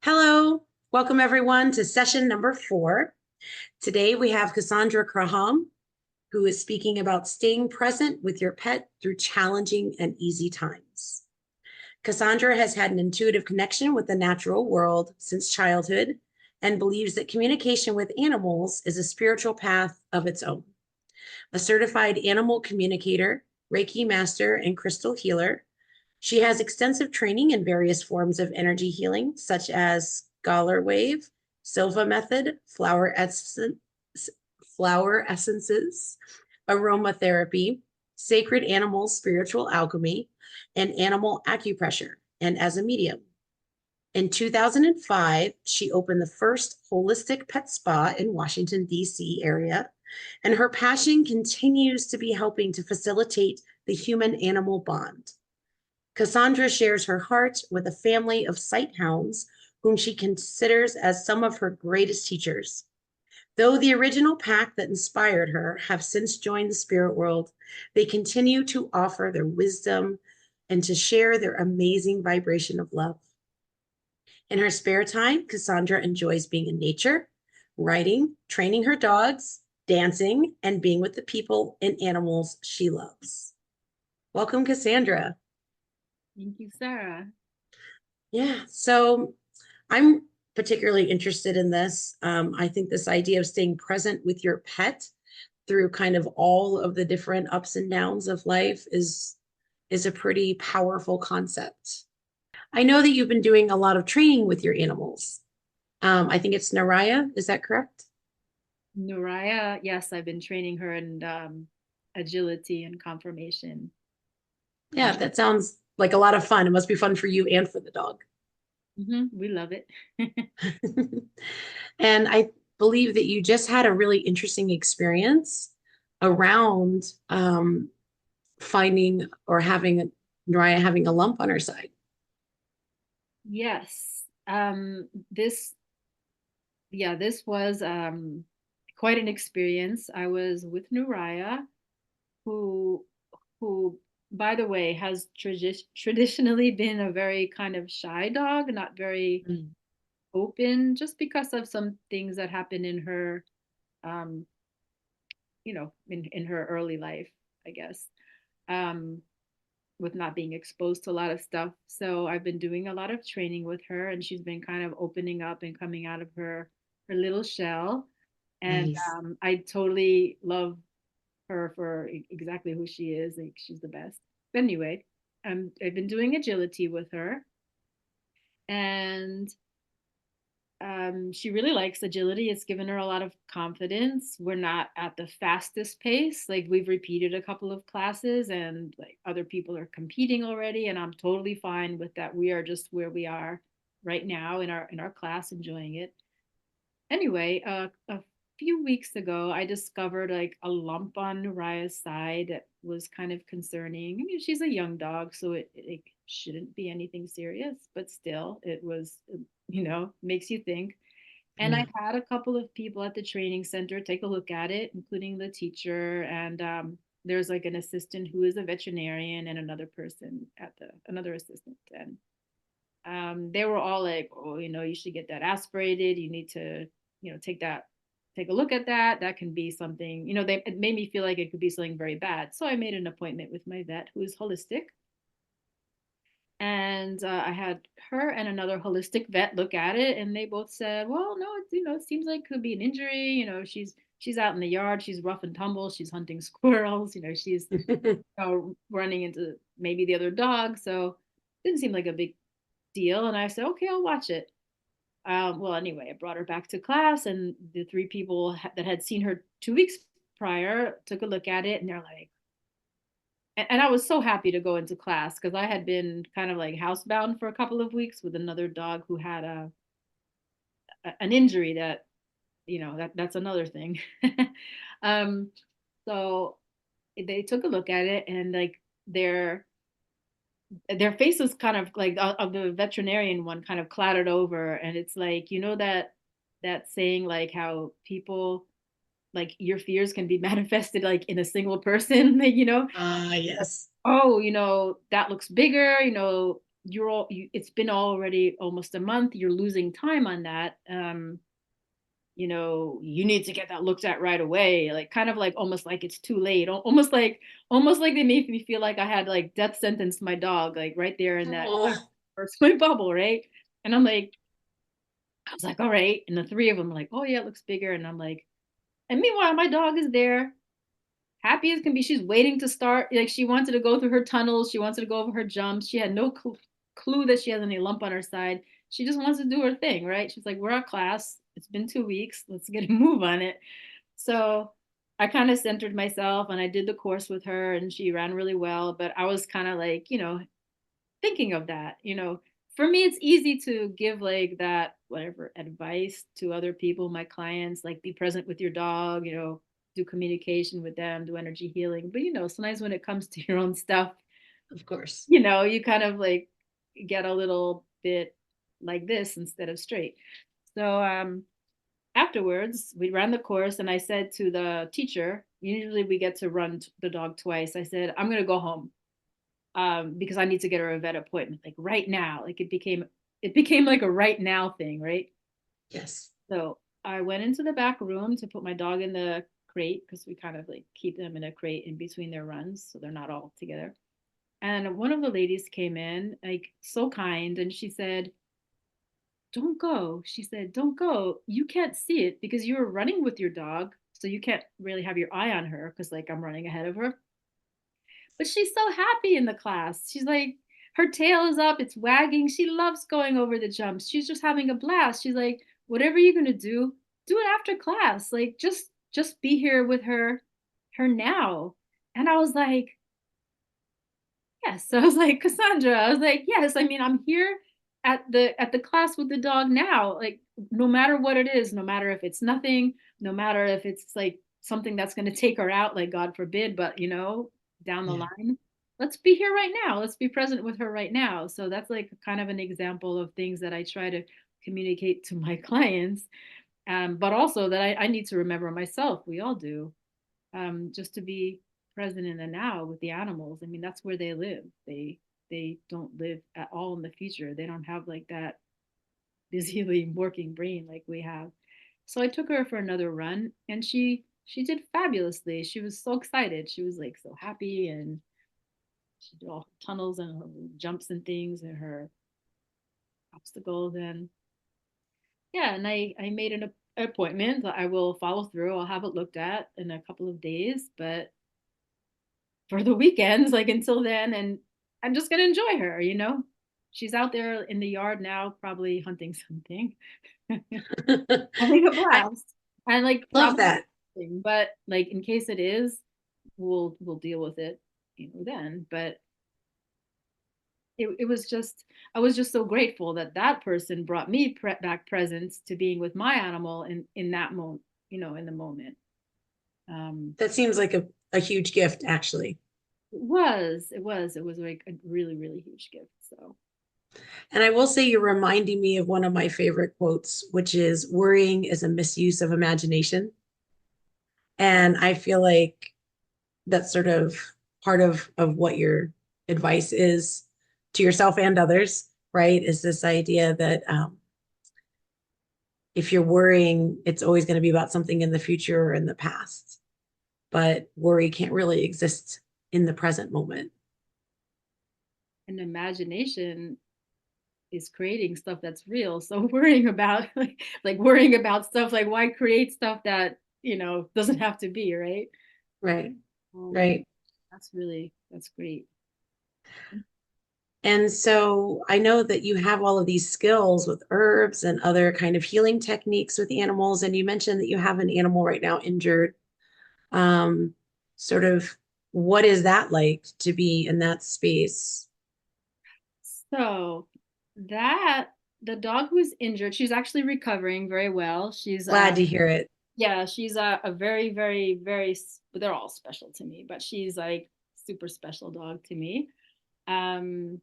Hello, welcome everyone to session number 4. Today we have Cassandra Kraham, who is speaking about staying present with your pet through challenging and easy times. Cassandra has had an intuitive connection with the natural world since childhood and believes that communication with animals is a spiritual path of its own. A certified animal communicator, Reiki master, and crystal healer, she has extensive training in various forms of energy healing, such as Scholar Wave, Silva Method, flower essences, aromatherapy, sacred animals, spiritual alchemy, and animal acupressure, and as a medium. In 2005, she opened the first holistic pet spa in Washington, D.C. area, and her passion continues to be helping to facilitate the human-animal bond. Cassandra shares her heart with a family of sight hounds whom she considers as some of her greatest teachers. Though the original pack that inspired her have since joined the spirit world, they continue to offer their wisdom and to share their amazing vibration of love. In her spare time, Cassandra enjoys being in nature, writing, training her dogs, dancing, and being with the people and animals she loves. Welcome, Cassandra. Thank you, Sarah. Yeah, so I'm particularly interested in this. I think this idea of staying present with your pet through kind of all of the different ups and downs of life is a pretty powerful concept. I know that you've been doing a lot of training with your animals. I think it's Naraya, is that correct? Noraya, yes, I've been training her in agility and conformation. Yeah, that sounds like a lot of fun. It must be fun for you and for the dog. We love it. And I believe that you just had a really interesting experience around finding or having Mariah having a lump on her side. Yes. This was quite an experience. I was with Nuraya, who who by the way has traditionally been a very kind of shy dog, not very Mm. open, just because of some things that happened in her um in her early life, I guess. Um with not being exposed to a lot of stuff. So I've been doing a lot of training with her, and she's been kind of opening up and coming out of her little shell. And Nice. I totally love her for exactly who she is. Like, she's the best. But anyway, I've been doing agility with her, and she really likes agility. It's given her a lot of confidence. We're not at the fastest pace. Like, we've repeated a couple of classes, and like other people are competing already, and I'm totally fine with that. We are just where we are right now in our class, enjoying it. Anyway, a few weeks ago, I discovered like a lump on Nuraya's side that was kind of concerning. I mean, she's a young dog, so it shouldn't be anything serious, but still, it was, makes you think. And I Yeah. had a couple of people at the training center take a look at it, including the teacher. And there's like an assistant who is a veterinarian and another person another assistant. And they were all like, oh, you should get that aspirated. You need to, take a look at that. That can be something, it made me feel like it could be something very bad. So I made an appointment with my vet, who is holistic. And I had her and another holistic vet look at it, and they both said, well, no, it seems like it could be an injury. She's out in the yard, she's rough and tumble, she's hunting squirrels, she's running into maybe the other dog. So it didn't seem like a big deal. And I said, okay, I'll watch it. Well, anyway, I brought her back to class, and the three people that had seen her 2 weeks prior took a look at it, and they're like, and I was so happy to go into class because I had been kind of like housebound for a couple of weeks with another dog who had an injury that, that's another thing. um, so they took a look at it, and like their faces kind of like of the veterinarian one kind of clouded over, and it's like, that saying, like how people, like, your fears can be manifested like in a single person. Yes. Oh, that looks bigger, it's been already almost a month, you're losing time on that. You need to get that looked at right away, like kind of like almost like it's too late, almost like they made me feel like I had like death sentenced my dog, like right there in that Oh, first my bubble, right? And I was like, all right. And the three of them are like, oh yeah, it looks bigger. And I'm like, and meanwhile, my dog is there, happy as can be. She's waiting to start. Like she wanted to go through her tunnels. She wanted to go over her jumps. She had no clue that she has any lump on her side. She just wants to do her thing, right? She's like, we're at class. It's been 2 weeks. Let's get a move on it. So I kind of centered myself and I did the course with her and she ran really well. But I was kind of like, thinking of that, for me, it's easy to give like that, whatever advice to other people, my clients, like be present with your dog, do communication with them, do energy healing. But, sometimes when it comes to your own stuff, of course. you kind of like get a little bit like this instead of straight. So, afterwards, we ran the course and I said to the teacher, usually we get to run the dog twice. I said, I'm going to go home because I need to get her a vet appointment like right now. Like it became like a right now thing, right? Yes. So I went into the back room to put my dog in the crate because we kind of like keep them in a crate in between their runs so they're not all together. And one of the ladies came in, like so kind, and she said, "Don't go." She said, "Don't go. You can't see it because you were running with your dog, so you can't really have your eye on her because like I'm running ahead of her." But she's so happy in the class. She's like, her tail is up, it's wagging. She loves going over the jumps. She's just having a blast. She's like, whatever you're gonna do it after class. Like just be here with her now. And I was like, yes. So I was like, Cassandra, I was like, yes, I mean, I'm here at the class with the dog now. Like, no matter what it is, no matter if it's nothing, no matter if it's like something that's gonna take her out, like God forbid, but down the Yeah. line, let's be here right now. Let's be present with her right now. So that's like kind of an example of things that I try to communicate to my clients. But also that I need to remember myself. We all do, just to be present in the now with the animals. I mean, that's where they live. They don't live at all in the future. They don't have like that busily working brain like we have. So I took her for another run, and she did fabulously. She was so excited. She was like so happy, and she did all her tunnels and her jumps and things and her obstacles. And yeah, and I made an appointment that I will follow through. I'll have it looked at in a couple of days, but for the weekends, like until then, and I'm just gonna enjoy her. She's out there in the yard now, probably hunting something, having a I blast, and like love probably, that. but like in case it is, we'll deal with it, then. But it was just, I was just so grateful that that person brought me back presence to being with my animal in that moment, in the moment. Um, That seems like a huge gift, actually. it was like a really, really huge gift. So. And I will say you're reminding me of one of my favorite quotes, which is worrying is a misuse of imagination. And I feel like that's sort of part of what your advice is to yourself and others, right? Is this idea that if you're worrying, it's always going to be about something in the future or in the past. But worry can't really exist in the present moment. And imagination is creating stuff that's real. So worrying about like worrying about stuff, like why create stuff that doesn't have to be, right? Right. um Right. that's great. And so I know that you have all of these skills with herbs and other kind of healing techniques with animals. And you mentioned that you have an animal right now injured. Um, Sort of what is that like to be in that space? So that the dog who's injured, she's actually recovering very well. She's Glad to hear it. yeah, she's a very, very, very, they're all special to me, but she's like super special dog to me. um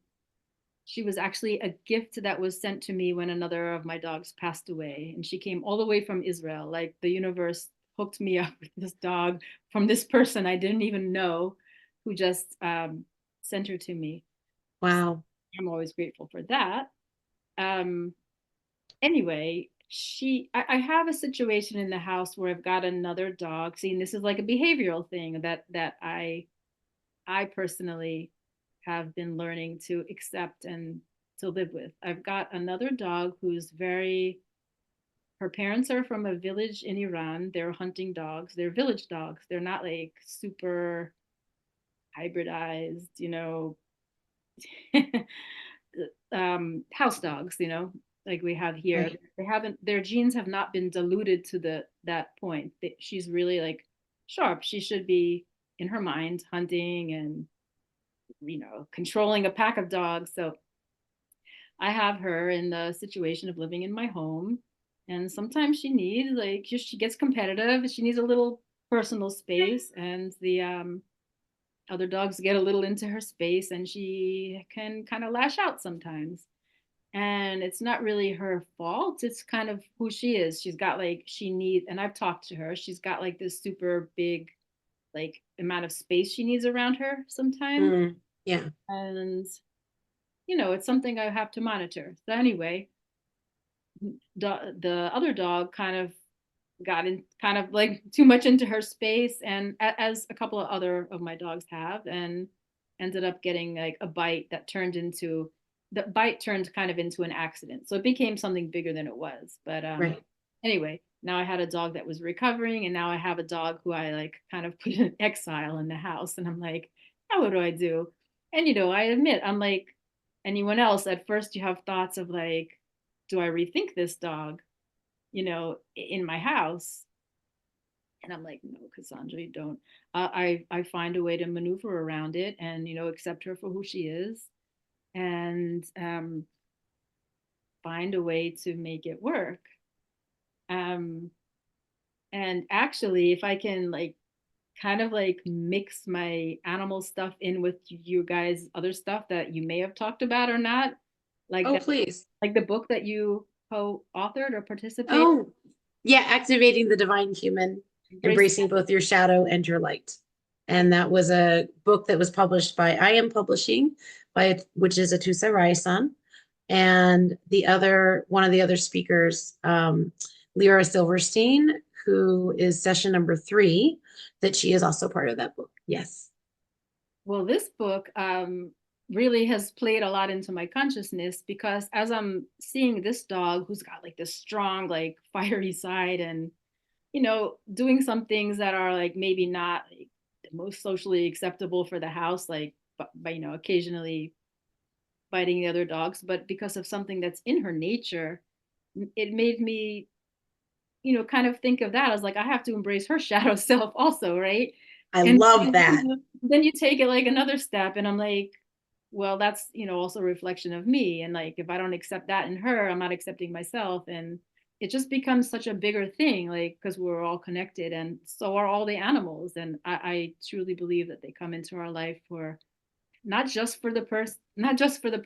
She was actually a gift that was sent to me when another of my dogs passed away. And she came all the way from Israel. Like the universe hooked me up with this dog from this person I didn't even know, who just sent her to me. Wow. I'm always grateful for that. Um, anyway, I have a situation in the house where I've got another dog. See, and this is like a behavioral thing that I personally have been learning to accept and to live with. I've got another dog who's very, her parents are from a village in Iran. They're hunting dogs. They're village dogs. They're not like super hybridized, house dogs, like we have here. Right. They haven't, their genes have not been diluted to that point. She's really like sharp. She should be in her mind hunting and controlling a pack of dogs. So I have her in the situation of living in my home. And sometimes she needs, like, she gets competitive. She needs a little personal space. And the other dogs get a little into her space and she can kind of lash out sometimes. And it's not really her fault. It's kind of who she is. She's got like, she needs, and I've talked to her, she's got like this super big, like, amount of space she needs around her sometimes. Mm, yeah. And it's something I have to monitor. So anyway, the other dog kind of got in, kind of like too much into her space, and as a couple of other of my dogs have, and ended up getting like a bite that turned into, the bite turned kind of into an accident. So it became something bigger than it was. But Right. anyway, now I had a dog that was recovering, and now I have a dog who I like kind of put in exile in the house. And I'm like, now what do I do? And I admit, I'm like anyone else, at first you have thoughts of like, do I rethink this dog, in my house? And I'm like, no, Cassandra, you don't. I find a way to maneuver around it and accept her for who she is, and find a way to make it work. Um, and actually, if I can like kind of like mix my animal stuff in with you guys other stuff that you may have talked about or not, like Oh, that, please. like the book that you co-authored or participated, Oh, yeah. Activating the divine human, embrace. embracing both your shadow and your light. And that was a book that was published by I Am Publishing, which is a Tusa Rai-san. And one of the other speakers, Lyra Silverstein, who is session number 3, that she is also part of that book. Yes. Well, this book really has played a lot into my consciousness, because as I'm seeing this dog who's got like this strong, like fiery side, and doing some things that are like maybe not like the most socially acceptable for the house, like by occasionally biting the other dogs, but because of something that's in her nature, it made me kind of think of that. I was like, I have to embrace her shadow self also, right? I And love that. then you take it like another step, and I'm like, well, that's also a reflection of me. And like, if I don't accept that in her, I'm not accepting myself. And it just becomes such a bigger thing, like, because we're all connected, and so are all the animals. And I truly believe that they come into our life for not just for the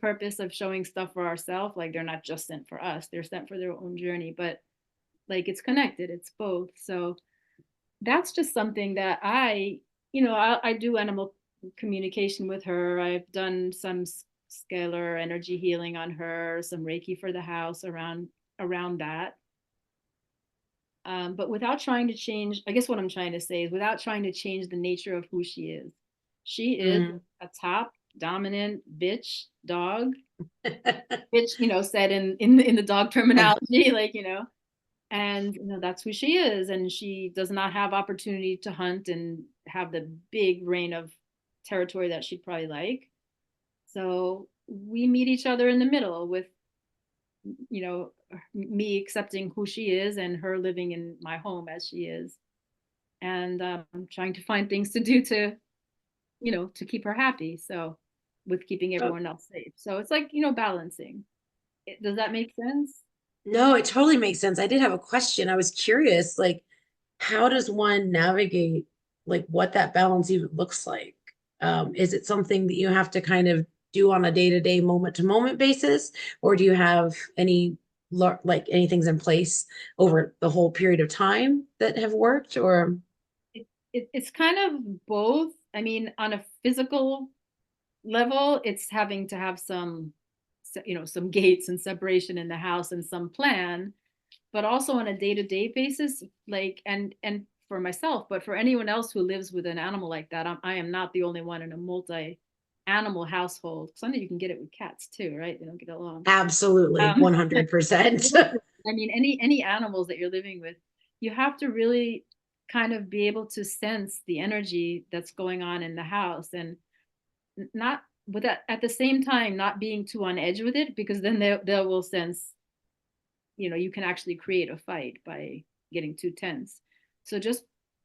purpose of showing stuff for ourselves. Like, they're not just sent for us, they're sent for their own journey, but like, it's connected, it's both. So that's just something that I do animal communication with her. I've done some scalar energy healing on her, some Reiki for the house around that. But without trying to change, I guess what I'm trying to say is, without trying to change the nature of who she is. She is Mm. a top dominant bitch dog. Bitch, said in the dog terminology, like, and that's who she is. And she does not have opportunity to hunt and have the big reign of territory that she'd probably like. So we meet each other in the middle with you know me accepting who she is and her living in my home as she is, and trying to find things to do to keep her happy, so with keeping Oh, everyone else safe. So it's like balancing. Does that make sense? no, it totally makes sense. I did have a question. I was curious, like, how does one navigate like what that balance even looks like? Is it something that you have to kind of do on a day-to-day, moment-to-moment basis, or do you have like anything's in place over the whole period of time that have worked? Or It's kind of both. I mean, on a physical level, it's having to have some, some gates and separation in the house and some plan, but also on a day-to-day basis, like, and for myself, but for anyone else who lives with an animal like that, I am not the only one in a multi animal household. Sometimes you can get it with cats too, right? They don't get along. Absolutely, Um, 100%. I mean, any animals that you're living with, you have to really kind of be able to sense the energy that's going on in the house, and not with that at the same time not being too on edge with it, because then they will sense, you can actually create a fight by getting too tense. So just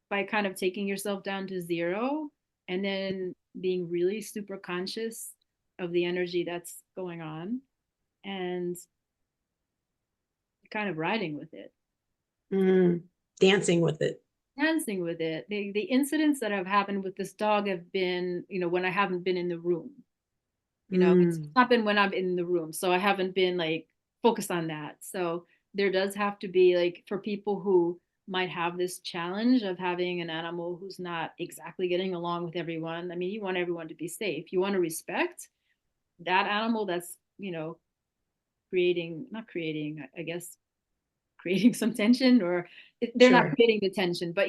by kind of taking yourself down to zero, and then being really super conscious of the energy that's going on, and kind of riding with it, Mm, dancing with it. dancing with it. The incidents that have happened with this dog have been, when I haven't been in the room. It's Mm, not been when I'm in the room, so I haven't been like focused on that. So there does have to be, like, for people who might have this challenge of having an animal who's not exactly getting along with everyone. I mean, you want everyone to be safe. You want to respect that animal that's, creating, not creating, I guess, creating some tension, or they're not sure. creating the tension, but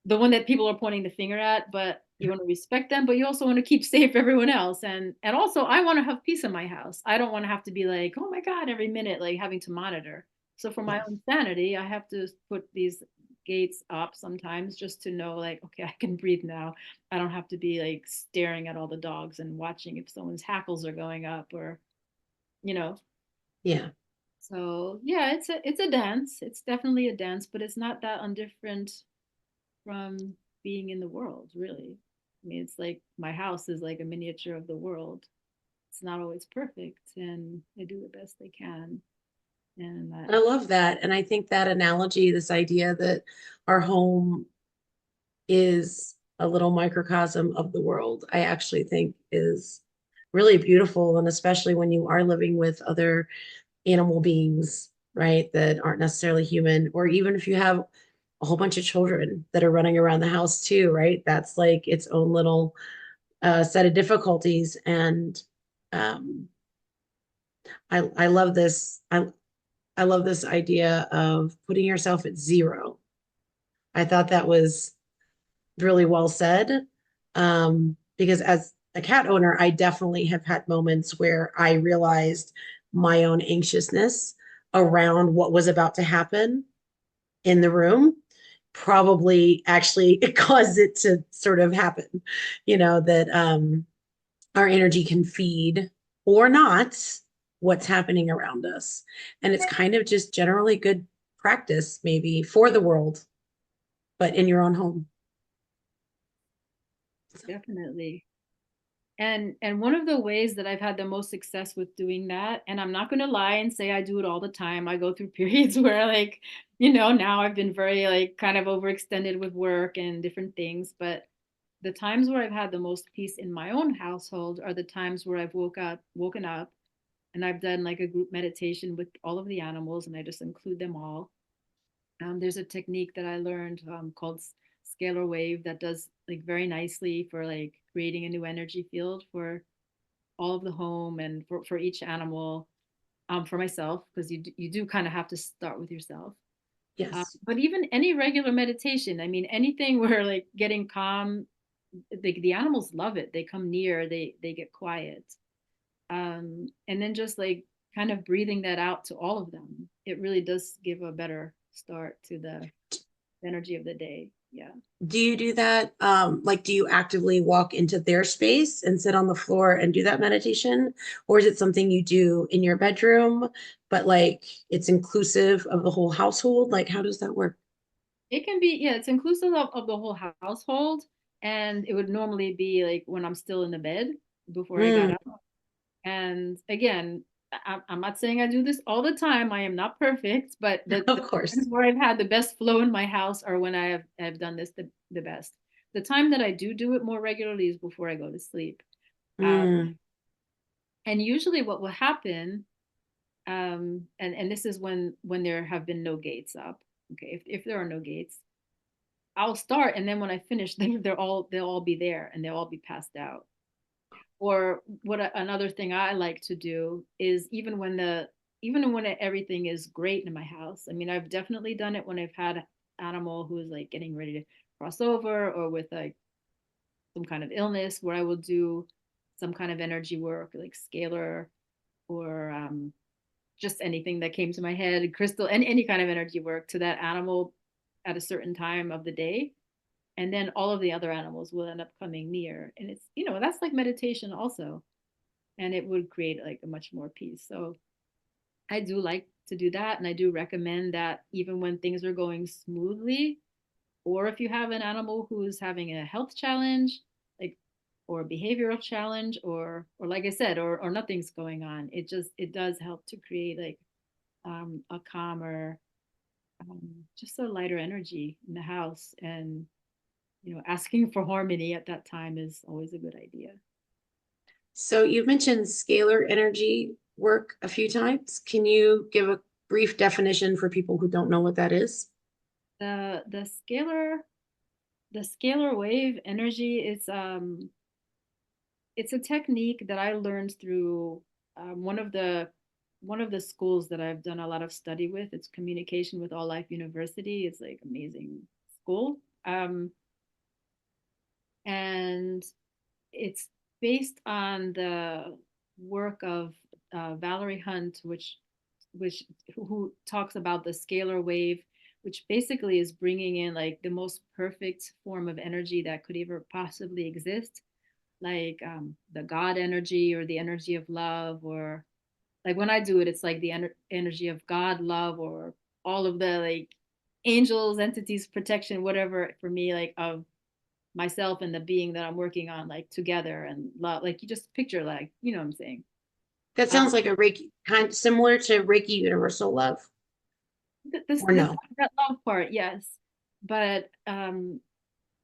the one that people are pointing the finger at, but you want to respect them, but you also want to keep safe everyone else. And also, I want to have peace in my house. I don't want to have to be like, oh my God, every minute, like having to monitor. So for my Yeah. own sanity, I have to put these gates up sometimes, just to know, like, okay, I can breathe now. I don't have to be like staring at all the dogs and watching if someone's hackles are going up, or you know Yeah. so yeah, it's a dance. It's definitely a dance, but it's not that undifferent from being in the world, really. I mean, it's like my house is like a miniature of the world. It's not always perfect, and they do the best they can. And I love that. And I think that analogy, this idea that our home is a little microcosm of the world, I actually think is really beautiful. And especially when you are living with other animal beings, right, that aren't necessarily human, or even if you have a whole bunch of children that are running around the house too, right? That's like its own little set of difficulties. And um, I love this. I love this idea of putting yourself at zero. I thought that was really well said. Because as a cat owner, I definitely have had moments where I realized my own anxiousness around what was about to happen in the room probably actually it caused it to sort of happen, that our energy can feed or not what's happening around us. And it's kind of just generally good practice, maybe for the world, but in your own home. So, definitely. And one of the ways that I've had the most success with doing that, and I'm not going to lie and say I do it all the time. I go through periods where, like, now I've been very, like, kind of overextended with work and different things, but the times where I've had the most peace in my own household are the times where I've woken up, and I've done like a group meditation with all of the animals, and I just include them all. There's a technique that I learned, called scalar wave, that does like very nicely for like creating a new energy field for all of the home, and for each animal, for myself, because you do kind of have to start with yourself. yes. But even any regular meditation, I mean, anything where like getting calm, the animals love it. They come near, they get quiet. And then just like kind of breathing that out to all of them, it really does give a better start to the energy of the day. Yeah. Do you do that? Like, do you actively walk into their space and sit on the floor and do that meditation? Or is it something you do in your bedroom, but like it's inclusive of the whole household? Like, how does that work? It can be, yeah, it's inclusive of the whole household. And it would normally be like when I'm still in the bed before I got Mm, up. And again, I'm not saying I do this all the time. I am not perfect, but the of course. times where I've had the best flow in my house are when I've done this the best. The time that I do it more regularly is before I go to sleep. Um, Mm, and usually what will happen, and this is when there have been no gates up. Okay, if there are no gates, I'll start, and then when I finish, they'll all be there, and they'll all be passed out. Or another thing I like to do is even when everything is great in my house. I mean, I've definitely done it when I've had animal who is like getting ready to cross over, or with like some kind of illness, where I will do some kind of energy work like scalar, or just anything that came to my head, crystal, and any kind of energy work to that animal at a certain time of the day. And then all of the other animals will end up coming near. And it's, that's like meditation also. And it would create like a much more peace. So I do like to do that. And I do recommend that even when things are going smoothly, or if you have an animal who's having a health challenge, like, or a behavioral challenge, or like I said, or nothing's going on, it does help to create like a calmer, just a lighter energy in the house. And asking for harmony at that time is always a good idea. So you mentioned scalar energy work a few times. Can you give a brief definition for people who don't know what that is? The scalar wave energy is it's a technique that I learned through one of the schools that I've done a lot of study with. It's Communication with All Life University. It's like amazing school. And it's based on the work of Valerie Hunt, which who talks about the scalar wave, which basically is bringing in like the most perfect form of energy that could ever possibly exist, like the God energy, or the energy of love, or like when I do it, it's like the energy of God, love, or all of the like angels, entities, protection, whatever, for me, like of myself and the being that I'm working on, like together, and love. Like you just picture, like, what I'm saying. That Um, sounds like a Reiki, kind similar to Reiki Universal Love, or this no? that love part, yes, but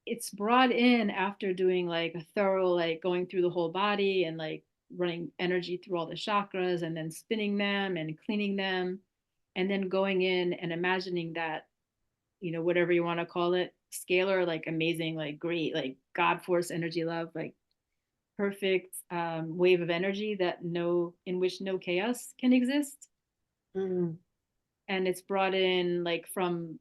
it's brought in after doing like a thorough, like going through the whole body, and like running energy through all the chakras, and then spinning them and cleaning them, and then going in and imagining that, whatever you want to call it, scalar, like amazing, like great, like God force energy, love, like perfect wave of energy that in which no chaos can exist. Mm, And it's brought in like from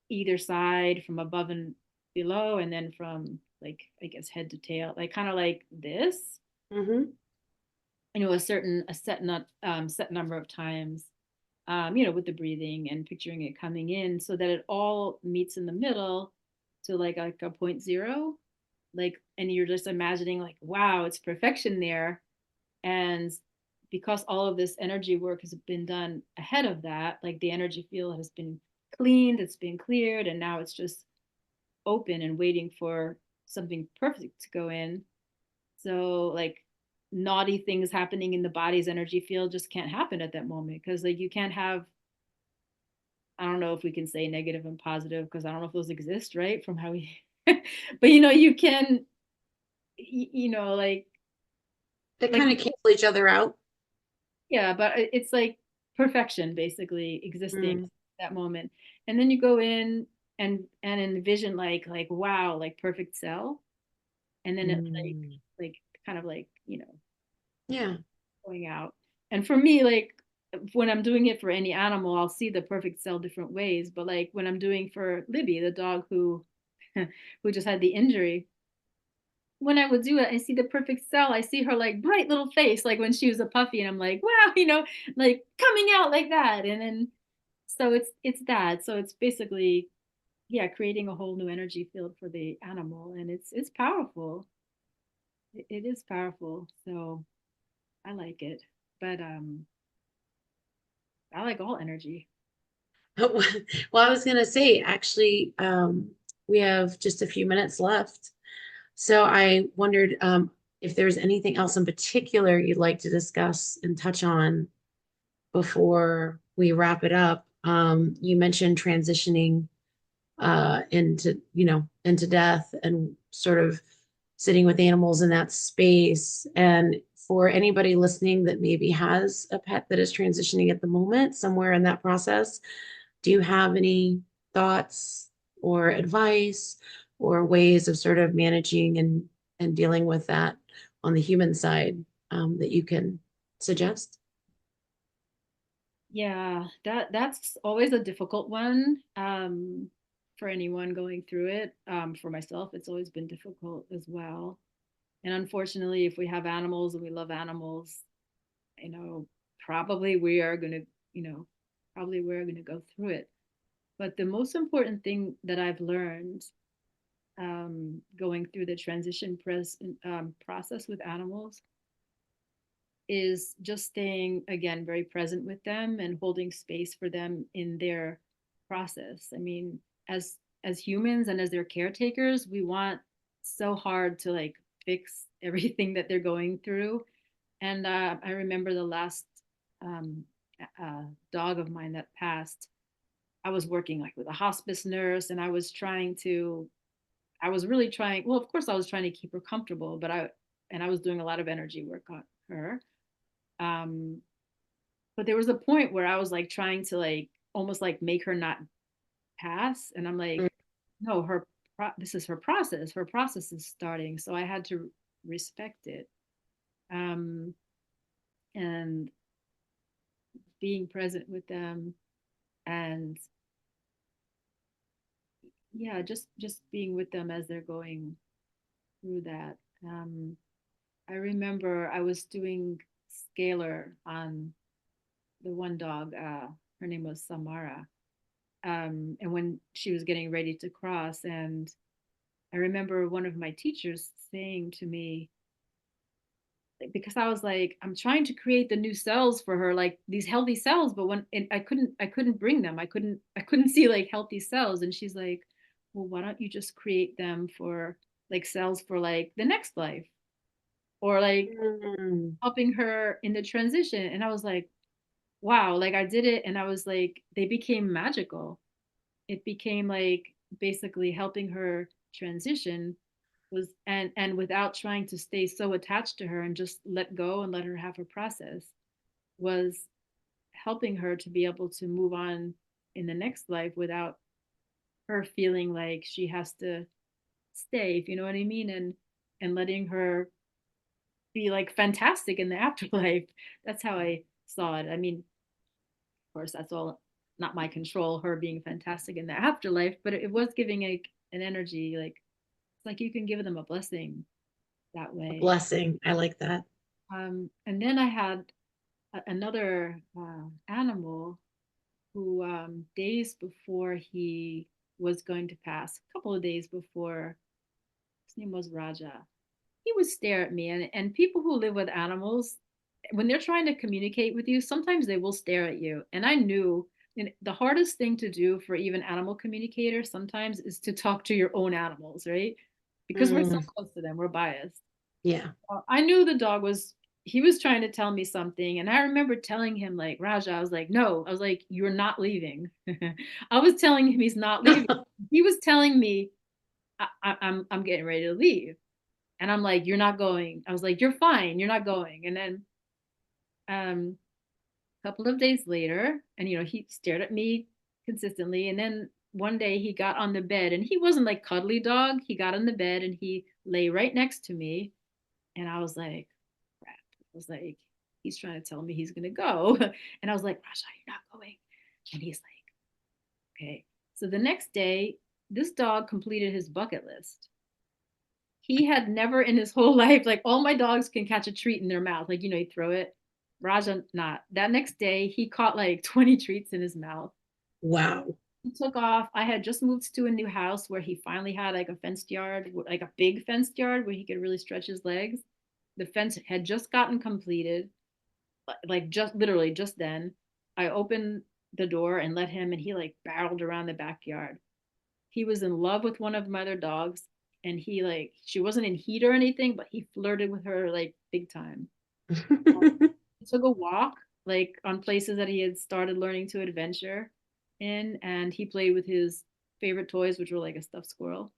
either side, from above and below, and then from like, I guess, head to tail, like kind of like this, hmm a set number of times, with the breathing and picturing it coming in, so that it all meets in the middle to like a point zero, like, and you're just imagining like, wow, it's perfection there. And because all of this energy work has been done ahead of that, like the energy field has been cleaned, it's been cleared, and now it's just open and waiting for something perfect to go in. So like naughty things happening in the body's energy field just can't happen at that moment, because like you can't have, I don't know if we can say negative and positive, because I don't know if those exist, right? From how we but you can, like They like kind of cancel each other out. yeah, but it's like perfection basically existing Mm, at that moment. And then you go in and envision like wow, like perfect cell. And then it mm. like kind of like, Yeah. going out. And for me, like when I'm doing it for any animal, I'll see the perfect cell different ways. But like when I'm doing for Libby, the dog who who just had the injury, when I would do it, I see the perfect cell. I see her like bright little face, like when she was a puppy, and I'm like, wow, like coming out like that. And then so it's that. So it's basically, yeah, creating a whole new energy field for the animal, and it's powerful. It is powerful. So I like it, but I like all energy. Well, I was gonna say, actually, we have just a few minutes left. So I wondered if there's anything else in particular you'd like to discuss and touch on before we wrap it up. You mentioned transitioning into death and sort of sitting with animals in that space. And for anybody listening that maybe has a pet that is transitioning at the moment, somewhere in that process, do you have any thoughts or advice or ways of sort of managing and dealing with that on the human side that you can suggest? Yeah, that's always a difficult one for anyone going through it. For myself, it's always been difficult as well. And unfortunately, if we have animals and we love animals, you know, probably we are going to, you know, probably we're going to go through it. But the most important thing that I've learned going through the process with animals is just staying again very present with them and holding space for them in their process. I mean, as humans and as their caretakers, we want so hard to like fix everything that they're going through. And I remember the last um, dog of mine that passed. I was working like with a hospice nurse, and I was really trying. Well, of course, I was trying to keep her comfortable, but I was doing a lot of energy work on her. Um, but there was a point where I was like trying to like almost like make her not pass, and I'm like, no, this is her process. Her process is starting, so I had to respect it. Um, and being present with them, and yeah, just being with them as they're going through that. I remember I was doing scalar on the one dog. Her name was Samara, and when she was getting ready to cross, and I remember one of my teachers saying to me, because I was like, I'm trying to create the new cells for her, like these healthy cells, but when and I couldn't bring them. I couldn't see like healthy cells. And she's like, well, why don't you just create them for like cells for like the next life, or like Mm. helping her in the transition. And I was like, wow, like I did it, and I was like, they became magical. It became like basically helping her transition was, and without trying to stay so attached to her and just let go and let her have her process, was helping her to be able to move on in the next life without her feeling like she has to stay, if you know what I mean, and letting her be like fantastic in the afterlife. That's how I saw it. I mean, of course, that's all not my control, her being fantastic in the afterlife, but it was giving an energy, like it's like you can give them a blessing that A way. blessing. I like that. And then I had another animal who, days before he was going to pass, a couple of days before, his name was Raja. He would stare at me, and people who live with animals, when they're trying to communicate with you, sometimes they will stare at you. And I knew, and the hardest thing to do for even animal communicators sometimes is to talk to your own animals, right? Because we're so Mm. close to them, we're biased. Yeah. I knew the dog was, he was trying to tell me something. And I remember telling him, like, Raja, I was like, no, I was like, you're not leaving. I was telling him he's not leaving. He was telling me, I'm getting ready to leave. And I'm like, you're not going. I was like, you're fine. You're not going. And then a couple of days later, and he stared at me consistently. And then one day he got on the bed, and he wasn't like cuddly dog. He got on the bed and he lay right next to me. And I was like, crap. I was like, he's trying to tell me he's gonna go. And I was like, Rasha, you're not going. And he's like, okay. So the next day, this dog completed his bucket list. He had never in his whole life, like all my dogs can catch a treat in their mouth, like you throw it. Raja not. That next day, he caught like 20 treats in his mouth. Wow. He took off. I had just moved to a new house where he finally had like a fenced yard, like a big fenced yard where he could really stretch his legs. The fence had just gotten completed, like just literally just then. I opened the door and let him, and he like barreled around the backyard. He was in love with one of my other dogs, and he like, she wasn't in heat or anything, but he flirted with her like big time. He took a walk like on places that he had started learning to adventure in, and he played with his favorite toys, which were like a stuffed squirrel.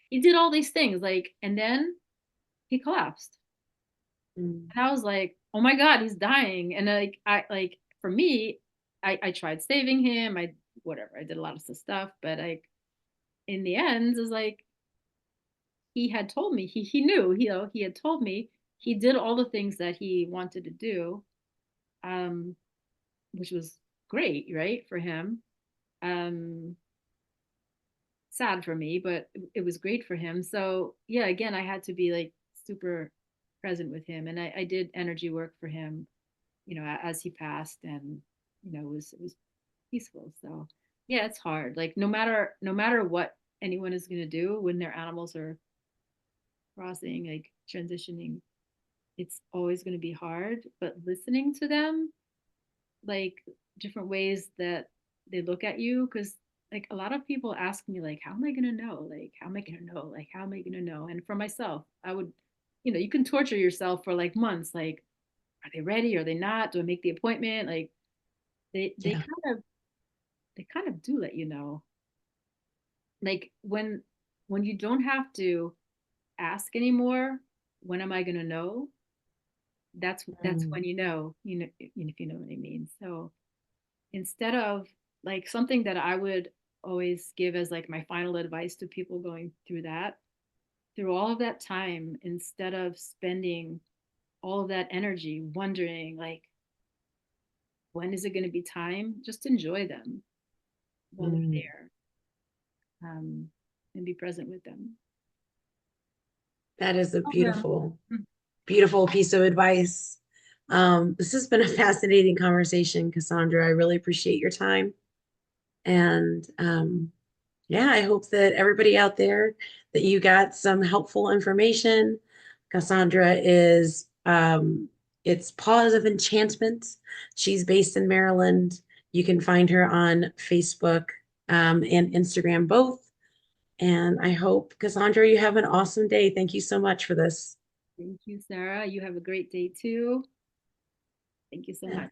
He did all these things, like, and then he collapsed. Mm. And I was like, oh my God, he's dying. And like, for me, I tried saving him. Whatever, I did a lot of stuff, but like in the end, it was like, he had told me, he knew, he had told me he did all the things that he wanted to do, um, which was great, right, for him. Um, Sad for me, but it was great for him. So yeah, again, I had to be like super present with him, and I did energy work for him, as he passed, and it was peaceful. So yeah, it's hard. Like no matter what anyone is gonna do when their animals are crossing, like transitioning, it's always gonna be hard. But listening to them, like different ways that they look at you, because like a lot of people ask me like, how am I gonna know, like how am I gonna know, like how am I gonna know, and for myself I would, you can torture yourself for like months, like are they ready, are they not, do I make the appointment, like they Yeah. kind of do let you know, like when you don't have to ask anymore, when am I gonna know, that's Mm, when if you know what I mean. So instead of like something that I would always give as like my final advice to people going through all of that time, instead of spending all of that energy wondering like when is it going to be time, just enjoy them while they're mm. there, and be present with them. That is a Love them. beautiful, beautiful piece of advice. This has been a fascinating conversation, Cassandra. I really appreciate your time. And yeah, I hope that everybody out there that you got some helpful information. Cassandra is it's Paws of Enchantment. She's based in Maryland. You can find her on Facebook and Instagram both. And I hope, Cassandra, you have an awesome day. Thank you so much for this. Thank you, Sarah. You have a great day too. Thank you so Yeah. much.